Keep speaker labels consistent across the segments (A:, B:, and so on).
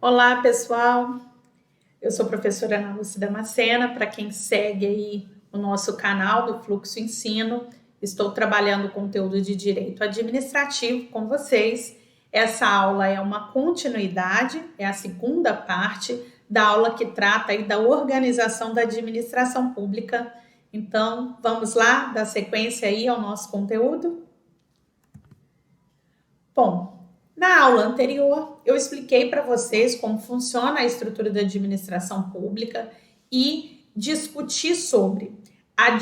A: Olá, pessoal. Eu sou a professora Ana Lúcia Damascena. Para quem segue aí o nosso canal do Fluxo Ensino, estou trabalhando conteúdo de direito administrativo com vocês. Essa aula é uma continuidade, é a segunda parte da aula que trata aí da organização da administração pública. Então, vamos lá, dar sequência aí ao nosso conteúdo? Bom, na aula anterior, eu expliquei para vocês como funciona a estrutura da administração pública e discuti sobre a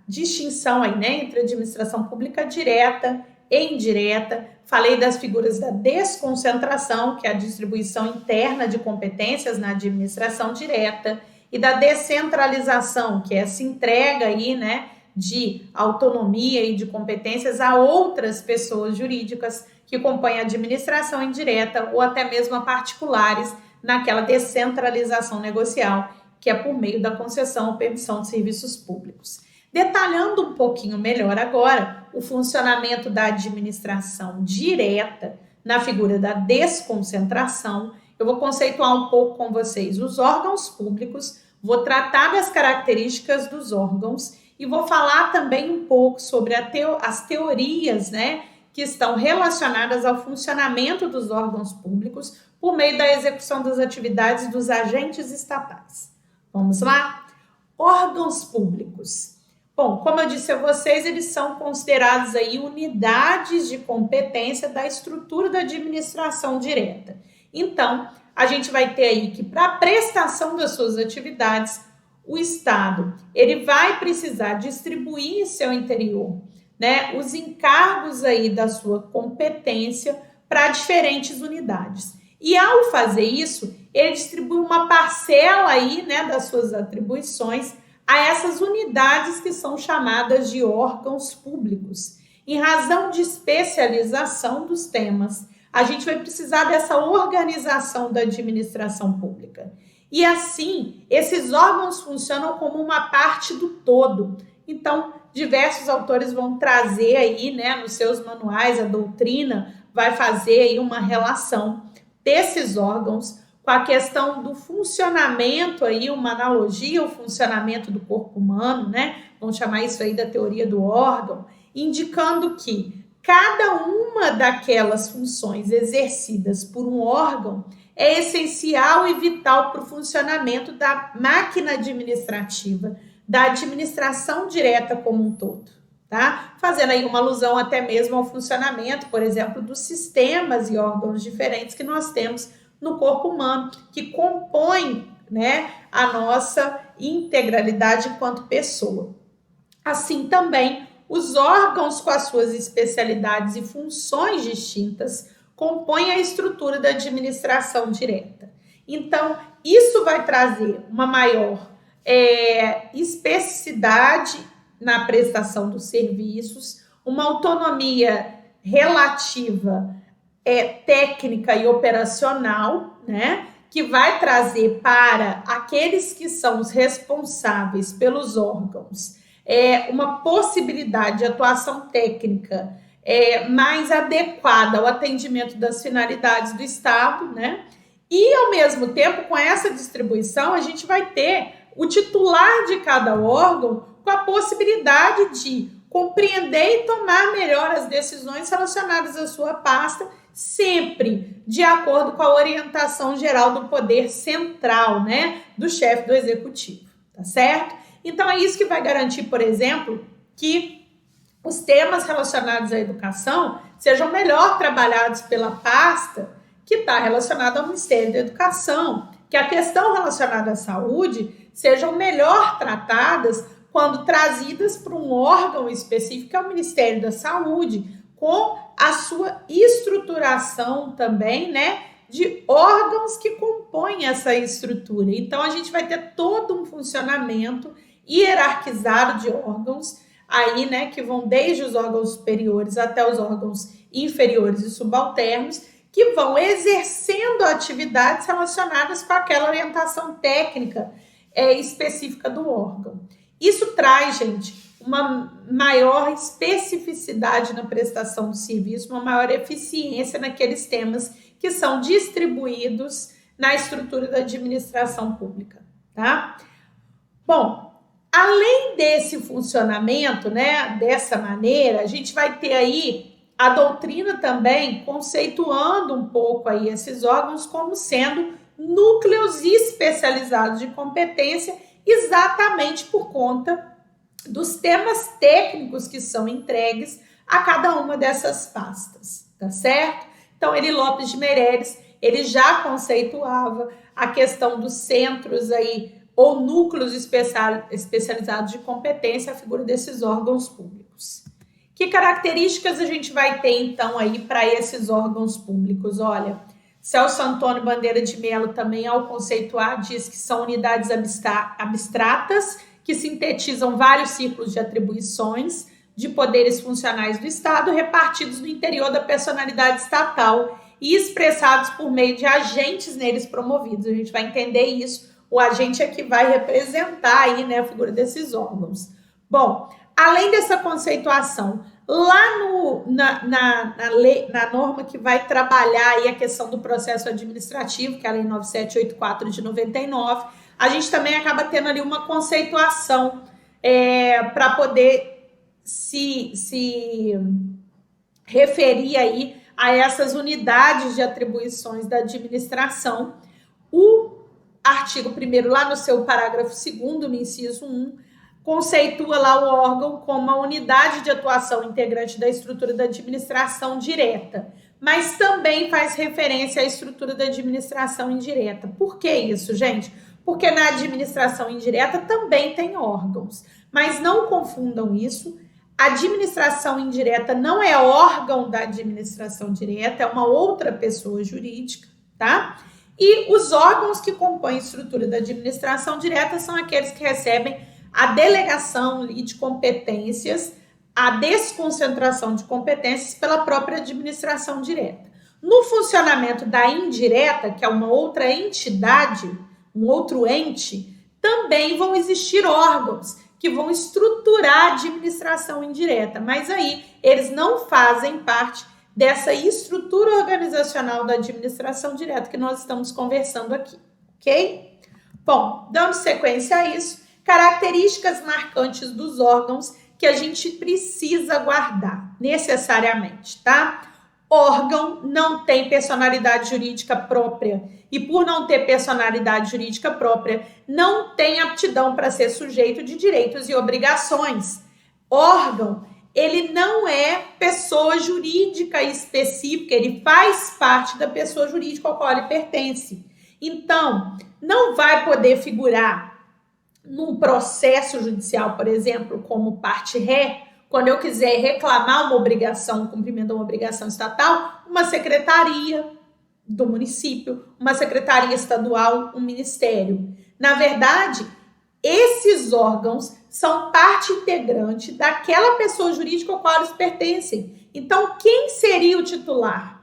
A: distinção aí, né, entre administração pública direta e indireta. Falei das figuras da desconcentração, que é a distribuição interna de competências na administração direta, e da descentralização, que é essa entrega aí, né, de autonomia e de competências a outras pessoas jurídicas que compõem a administração indireta ou até mesmo a particulares naquela descentralização negocial, que é por meio da concessão ou permissão de serviços públicos. Detalhando um pouquinho melhor agora o funcionamento da administração direta na figura da desconcentração, eu vou conceituar um pouco com vocês os órgãos públicos, vou tratar das características dos órgãos e vou falar também um pouco sobre as teorias, né, que estão relacionadas ao funcionamento dos órgãos públicos por meio da execução das atividades dos agentes estatais. Vamos lá? Órgãos públicos. Bom, como eu disse a vocês, eles são considerados aí unidades de competência da estrutura da administração direta. Então, a gente vai ter aí que para a prestação das suas atividades, o Estado, ele vai precisar distribuir em seu interior, né, os encargos aí da sua competência para diferentes unidades. E ao fazer isso, ele distribui uma parcela aí, né, das suas atribuições a essas unidades que são chamadas de órgãos públicos. Em razão de especialização dos temas, a gente vai precisar dessa organização da administração pública. E assim, esses órgãos funcionam como uma parte do todo. Então, diversos autores vão trazer aí, né, nos seus manuais, a doutrina vai fazer aí uma relação desses órgãos com a questão do funcionamento aí, uma analogia ao funcionamento do corpo humano, né? Vamos chamar isso aí da teoria do órgão, indicando que cada uma daquelas funções exercidas por um órgão é essencial e vital para o funcionamento da máquina administrativa, da administração direta como um todo, tá? Fazendo aí uma alusão até mesmo ao funcionamento, por exemplo, dos sistemas e órgãos diferentes que nós temos no corpo humano, que compõem, né, a nossa integralidade enquanto pessoa. Assim também, os órgãos com as suas especialidades e funções distintas compõem a estrutura da administração direta. Então, isso vai trazer uma maior especificidade na prestação dos serviços, uma autonomia relativa técnica e operacional, né, que vai trazer para aqueles que são os responsáveis pelos órgãos uma possibilidade de atuação técnica mais adequada ao atendimento das finalidades do Estado, né? E, ao mesmo tempo, com essa distribuição, a gente vai ter o titular de cada órgão com a possibilidade de compreender e tomar melhor as decisões relacionadas à sua pasta, sempre de acordo com a orientação geral do poder central, né, do chefe do executivo, tá certo? Então, é isso que vai garantir, por exemplo, que os temas relacionados à educação sejam melhor trabalhados pela pasta que está relacionada ao Ministério da Educação, que a questão relacionada à saúde sejam melhor tratadas quando trazidas para um órgão específico, que é o Ministério da Saúde, com a sua estruturação também, né, de órgãos que compõem essa estrutura. Então, a gente vai ter todo um funcionamento hierarquizado de órgãos, aí, né, que vão desde os órgãos superiores até os órgãos inferiores e subalternos, que vão exercendo atividades relacionadas com aquela orientação técnica específica do órgão. Isso traz, gente, uma maior especificidade na prestação do serviço, uma maior eficiência naqueles temas que são distribuídos na estrutura da administração pública, tá? Bom, além desse funcionamento, né, dessa maneira, a gente vai ter aí a doutrina também conceituando um pouco aí esses órgãos como sendo núcleos especializados de competência, exatamente por conta dos temas técnicos que são entregues a cada uma dessas pastas, tá certo? Então, Eri Lopes de Meireles, ele já conceituava a questão dos centros aí, ou núcleos especializados de competência, a figura desses órgãos públicos. Que características a gente vai ter, então, aí para esses órgãos públicos? Olha, Celso Antônio Bandeira de Mello também, ao conceituar, diz que são unidades abstratas que sintetizam vários círculos de atribuições de poderes funcionais do Estado repartidos no interior da personalidade estatal e expressados por meio de agentes neles promovidos. A gente vai entender isso. O agente é que vai representar aí, né, a figura desses órgãos. Bom, além dessa conceituação, lá na norma que vai trabalhar aí a questão do processo administrativo, que é a Lei 9784 de 99, a gente também acaba tendo ali uma conceituação para poder se referir aí a essas unidades de atribuições da administração. O artigo 1º, lá no seu parágrafo 2º, no inciso 1, conceitua lá o órgão como uma unidade de atuação integrante da estrutura da administração direta, mas também faz referência à estrutura da administração indireta. Por que isso, gente? Porque na administração indireta também tem órgãos, mas não confundam isso. A administração indireta não é órgão da administração direta, é uma outra pessoa jurídica, tá? E os órgãos que compõem a estrutura da administração direta são aqueles que recebem a delegação de competências, a desconcentração de competências pela própria administração direta. No funcionamento da indireta, que é uma outra entidade, um outro ente, também vão existir órgãos que vão estruturar a administração indireta, mas aí eles não fazem parte dessa estrutura organizacional da administração direta que nós estamos conversando aqui, ok? Bom, dando sequência a isso, características marcantes dos órgãos que a gente precisa guardar necessariamente, tá? Órgão não tem personalidade jurídica própria e, por não ter personalidade jurídica própria, não tem aptidão para ser sujeito de direitos e obrigações. Órgão, ele não é pessoa jurídica específica, ele faz parte da pessoa jurídica ao qual ele pertence. Então, não vai poder figurar num processo judicial, por exemplo, como parte ré, quando eu quiser reclamar uma obrigação, o cumprimento de uma obrigação estatal, uma secretaria do município, uma secretaria estadual, um ministério. Na verdade, esses órgãos são parte integrante daquela pessoa jurídica ao qual eles pertencem. Então, quem seria o titular?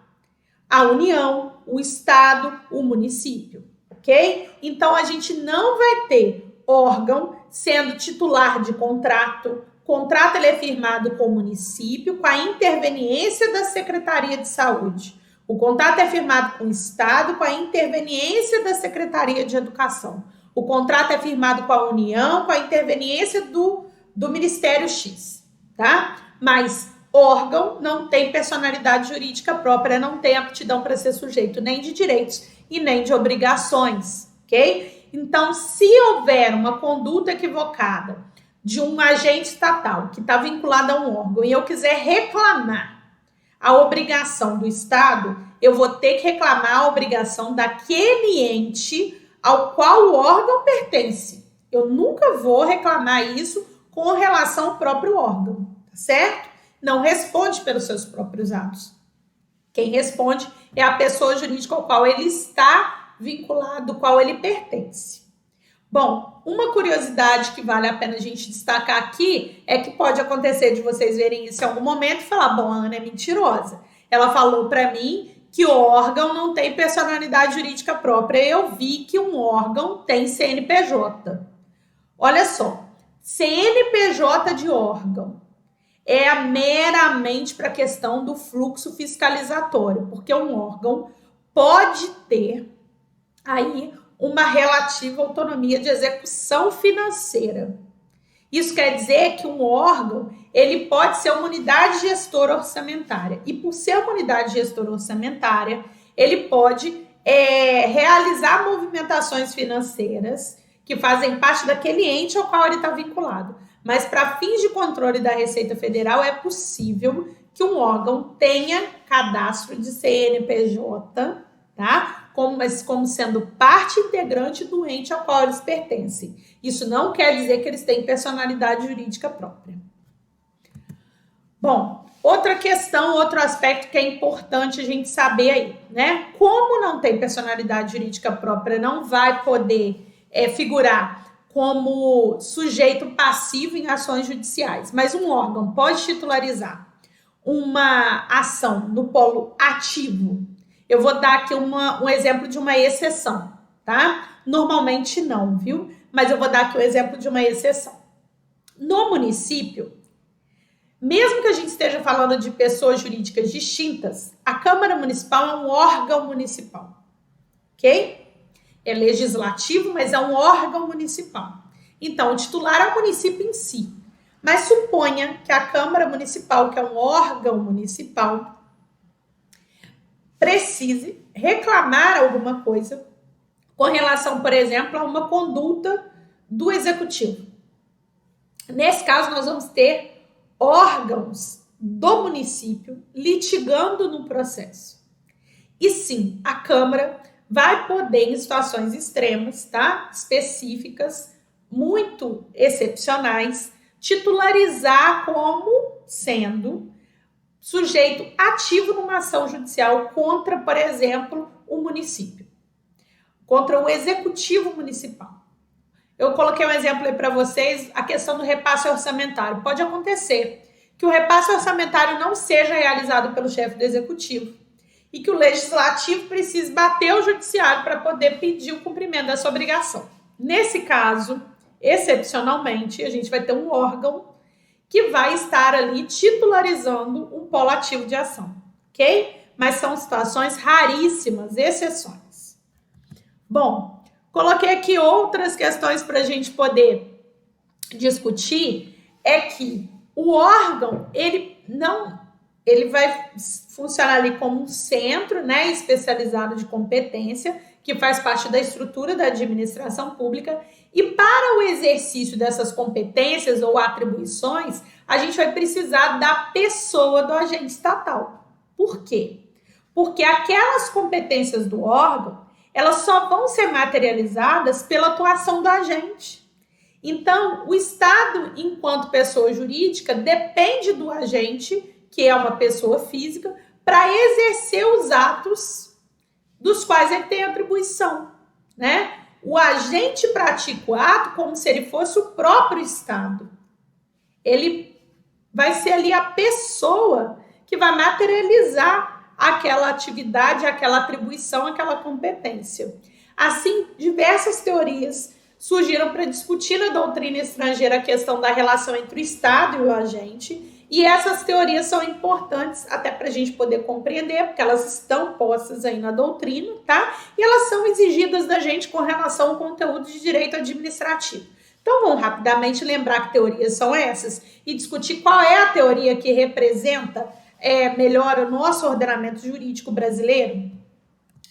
A: A União, o Estado, o município, ok? Então, a gente não vai ter órgão sendo titular de contrato. Contrato ele é firmado com o município, com a interveniência da Secretaria de Saúde. O contrato é firmado com o Estado, com a interveniência da Secretaria de Educação. O contrato é firmado com a União, com a interveniência do Ministério X, tá? Mas órgão não tem personalidade jurídica própria, não tem aptidão para ser sujeito nem de direitos e nem de obrigações, ok? Então, se houver uma conduta equivocada de um agente estatal que está vinculado a um órgão e eu quiser reclamar a obrigação do Estado, eu vou ter que reclamar a obrigação daquele ente ao qual o órgão pertence. Eu nunca vou reclamar isso com relação ao próprio órgão, tá certo? Não responde pelos seus próprios atos. Quem responde é a pessoa jurídica ao qual ele está vinculado, ao qual ele pertence. Bom, uma curiosidade que vale a pena a gente destacar aqui é que pode acontecer de vocês verem isso em algum momento e falar, bom, a Ana é mentirosa. Ela falou para mim que o órgão não tem personalidade jurídica própria. Eu vi que um órgão tem CNPJ. Olha só, CNPJ de órgão é meramente para a questão do fluxo fiscalizatório, porque um órgão pode ter aí uma relativa autonomia de execução financeira. Isso quer dizer que um órgão, ele pode ser uma unidade gestora orçamentária. E por ser uma unidade gestora orçamentária, ele pode realizar movimentações financeiras que fazem parte daquele ente ao qual ele está vinculado. Mas para fins de controle da Receita Federal, é possível que um órgão tenha cadastro de CNPJ, tá? Como sendo parte integrante do ente ao qual eles pertencem. Isso não quer dizer que eles têm personalidade jurídica própria. Bom, outra questão, outro aspecto que é importante a gente saber aí, né? Como não tem personalidade jurídica própria, não vai poder figurar como sujeito passivo em ações judiciais, mas um órgão pode titularizar uma ação no polo ativo. Eu vou dar aqui um exemplo de uma exceção, tá? Normalmente não, viu? Mas eu vou dar aqui o exemplo de uma exceção. No município, mesmo que a gente esteja falando de pessoas jurídicas distintas, a Câmara Municipal é um órgão municipal, ok? É legislativo, mas é um órgão municipal. Então, o titular é o município em si. Mas suponha que a Câmara Municipal, que é um órgão municipal, precise reclamar alguma coisa com relação, por exemplo, a uma conduta do executivo. Nesse caso, nós vamos ter órgãos do município litigando no processo. E sim, a Câmara vai poder, em situações extremas, tá? Específicas, muito excepcionais, titularizar como sendo sujeito ativo numa ação judicial contra, por exemplo, o município, contra o executivo municipal. Eu coloquei um exemplo aí para vocês, a questão do repasse orçamentário. Pode acontecer que o repasse orçamentário não seja realizado pelo chefe do executivo e que o legislativo precise bater o judiciário para poder pedir o cumprimento dessa obrigação. Nesse caso, excepcionalmente, a gente vai ter um órgão que vai estar ali titularizando um polo ativo de ação, ok? Mas são situações raríssimas, exceções. Bom, coloquei aqui outras questões para a gente poder discutir, é que o órgão, ele vai funcionar ali como um centro, né, especializado de competência, que faz parte da estrutura da administração pública, e para o exercício dessas competências ou atribuições, a gente vai precisar da pessoa do agente estatal. Por quê? Porque aquelas competências do órgão, elas só vão ser materializadas pela atuação do agente. Então, o Estado, enquanto pessoa jurídica, depende do agente, que é uma pessoa física, para exercer os atos dos quais ele tem atribuição, né? O agente pratica o ato como se ele fosse o próprio Estado. Ele vai ser ali a pessoa que vai materializar aquela atividade, aquela atribuição, aquela competência. Assim, diversas teorias surgiram para discutir na doutrina estrangeira a questão da relação entre o Estado e o agente, e essas teorias são importantes até para a gente poder compreender, porque elas estão postas aí na doutrina, tá? E elas são exigidas da gente com relação ao conteúdo de direito administrativo. Então, vamos rapidamente lembrar que teorias são essas e discutir qual é a teoria que representa melhor o nosso ordenamento jurídico brasileiro.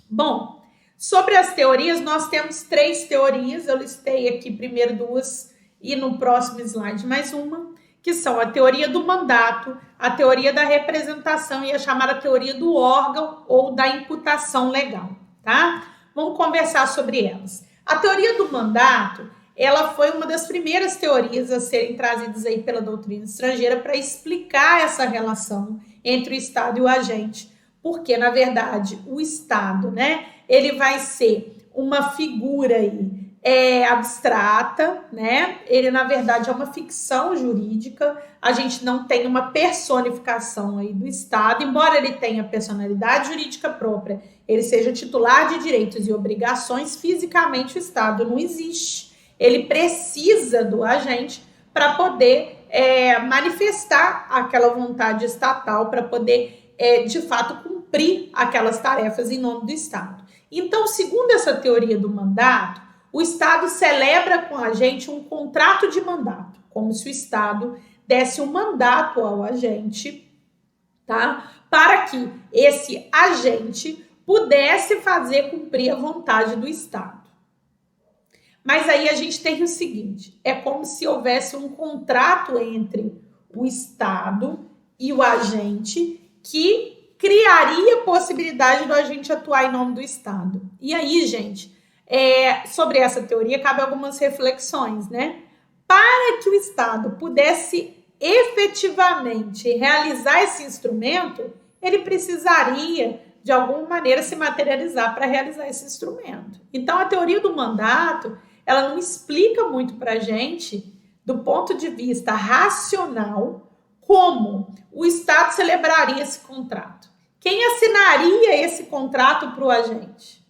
A: Bom, sobre as teorias, nós temos 3 teorias, eu listei aqui primeiro 2 e no próximo slide mais uma, que são a teoria do mandato, a teoria da representação e a chamada teoria do órgão ou da imputação legal, tá? Vamos conversar sobre elas. A teoria do mandato, ela foi uma das primeiras teorias a serem trazidas aí pela doutrina estrangeira para explicar essa relação entre o Estado e o agente, porque, na verdade, o Estado, né, ele vai ser uma figura aí, abstrata, né? Ele, na verdade, é uma ficção jurídica, a gente não tem uma personificação aí do Estado, embora ele tenha personalidade jurídica própria, ele seja titular de direitos e obrigações, fisicamente o Estado não existe. Ele precisa do agente para poder manifestar aquela vontade estatal, para poder, de fato, cumprir cumprir aquelas tarefas em nome do Estado. Então, segundo essa teoria do mandato, o Estado celebra com a gente um contrato de mandato, como se o Estado desse um mandato ao agente, tá? Para que esse agente pudesse fazer cumprir a vontade do Estado. Mas aí a gente tem o seguinte, é como se houvesse um contrato entre o Estado e o agente que criaria a possibilidade do agente atuar em nome do Estado. E aí, gente, sobre essa teoria cabe algumas reflexões, né? Para que o Estado pudesse efetivamente realizar esse instrumento, ele precisaria, de alguma maneira, se materializar para realizar esse instrumento. Então, a teoria do mandato, ela não explica muito para a gente, do ponto de vista racional, como o Estado celebraria esse contrato. Quem assinaria esse contrato para o agente?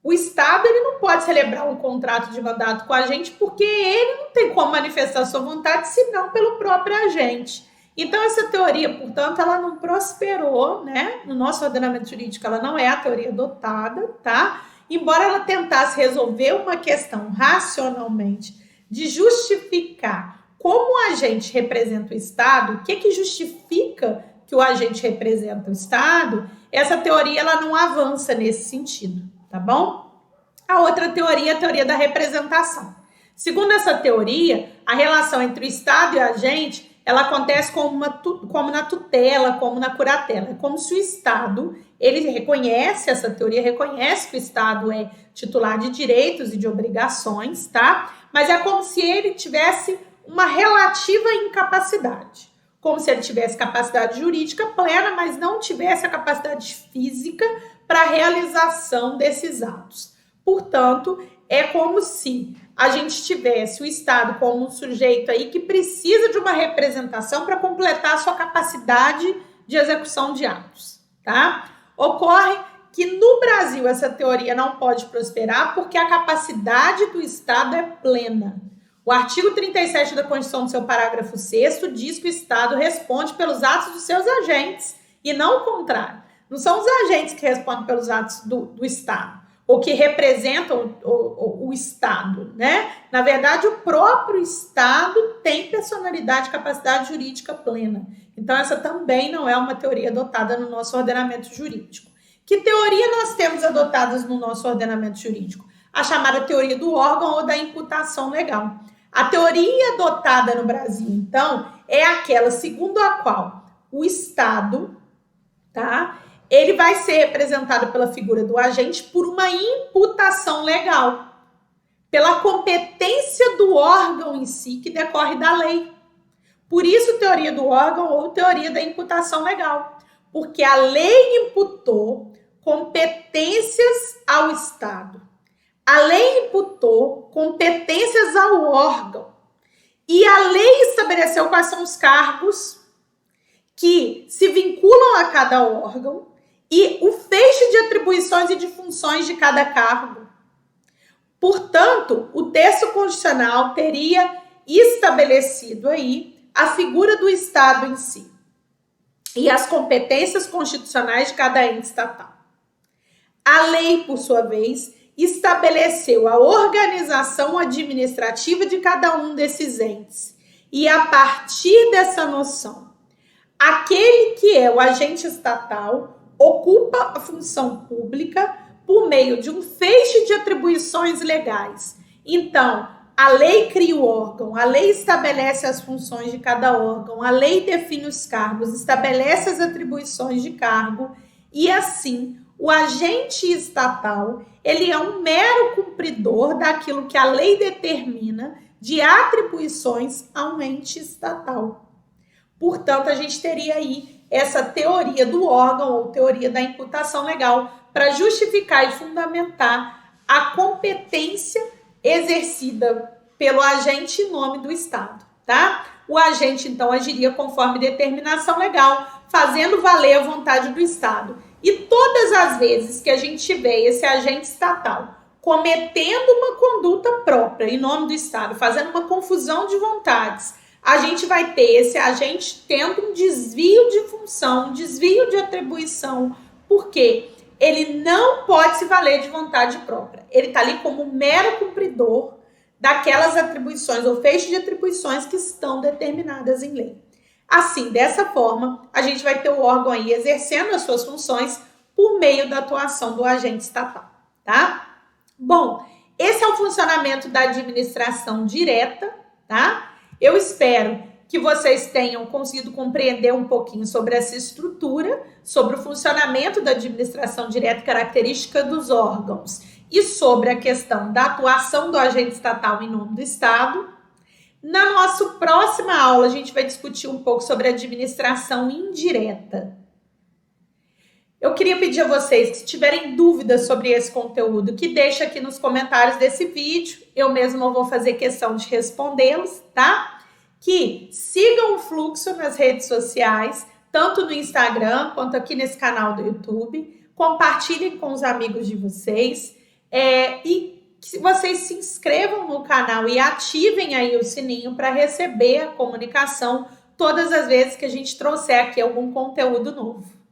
A: O Estado ele não pode celebrar um contrato de mandato com a gente porque ele não tem como manifestar sua vontade senão pelo próprio agente. Então, essa teoria, portanto, ela não prosperou, né? No nosso ordenamento jurídico, ela não é a teoria adotada, tá? Embora ela tentasse resolver uma questão racionalmente de justificar como o agente representa o Estado, o que justifica que o agente representa o Estado, essa teoria ela não avança nesse sentido, tá bom? A outra teoria é a teoria da representação. Segundo essa teoria, a relação entre o Estado e o agente ela acontece como na tutela, como na curatela. É como se o Estado, ele reconhece, essa teoria reconhece que o Estado é titular de direitos e de obrigações, tá? Mas é como se ele tivesse uma relativa incapacidade. Como se ele tivesse capacidade jurídica plena, mas não tivesse a capacidade física para a realização desses atos. Portanto, é como se a gente tivesse o Estado como um sujeito aí que precisa de uma representação para completar a sua capacidade de execução de atos, tá? Ocorre que no Brasil essa teoria não pode prosperar porque a capacidade do Estado é plena. O artigo 37 da Constituição, no seu parágrafo 6º, diz que o Estado responde pelos atos dos seus agentes e não o contrário. Não são os agentes que respondem pelos atos do Estado, ou que representam o Estado, né? Na verdade, o próprio Estado tem personalidade e capacidade jurídica plena. Então, essa também não é uma teoria adotada no nosso ordenamento jurídico. Que teoria nós temos adotadas no nosso ordenamento jurídico? A chamada teoria do órgão ou da imputação legal. A teoria adotada no Brasil, então, é aquela segundo a qual o Estado, tá? Ele vai ser representado pela figura do agente por uma imputação legal, pela competência do órgão em si que decorre da lei. Por isso, teoria do órgão ou teoria da imputação legal, porque a lei imputou competências ao Estado. A lei imputou competências ao órgão. E a lei estabeleceu quais são os cargos que se vinculam a cada órgão e o feixe de atribuições e de funções de cada cargo. Portanto, o texto constitucional teria estabelecido aí a figura do Estado em si e as competências constitucionais de cada ente estatal. A lei, por sua vez, estabeleceu a organização administrativa de cada um desses entes. E a partir dessa noção, aquele que é o agente estatal ocupa a função pública por meio de um feixe de atribuições legais. Então, a lei cria o órgão, a lei estabelece as funções de cada órgão, a lei define os cargos, estabelece as atribuições de cargo e assim o agente estatal, ele é um mero cumpridor daquilo que a lei determina de atribuições a um ente estatal. Portanto, a gente teria aí essa teoria do órgão ou teoria da imputação legal para justificar e fundamentar a competência exercida pelo agente em nome do Estado, tá? O agente, então, agiria conforme determinação legal, fazendo valer a vontade do Estado. E todas as vezes que a gente tiver esse agente estatal cometendo uma conduta própria em nome do Estado, fazendo uma confusão de vontades, a gente vai ter esse agente tendo um desvio de função, um desvio de atribuição, porque ele não pode se valer de vontade própria. Ele está ali como mero cumpridor daquelas atribuições ou feixe de atribuições que estão determinadas em lei. Assim, dessa forma, a gente vai ter o órgão aí exercendo as suas funções por meio da atuação do agente estatal, tá? Bom, esse é o funcionamento da administração direta, tá? Eu espero que vocês tenham conseguido compreender um pouquinho sobre essa estrutura, sobre o funcionamento da administração direta, característica dos órgãos e sobre a questão da atuação do agente estatal em nome do Estado. Na nossa próxima aula, a gente vai discutir um pouco sobre a administração indireta. Eu queria pedir a vocês que, se tiverem dúvidas sobre esse conteúdo, que deixem aqui nos comentários desse vídeo. Eu mesma vou fazer questão de respondê-los, tá? Que sigam o Fluxo nas redes sociais, tanto no Instagram quanto aqui nesse canal do YouTube. Compartilhem com os amigos de vocês. E que vocês se inscrevam no canal e ativem aí o sininho para receber a comunicação todas as vezes que a gente trouxer aqui algum conteúdo novo.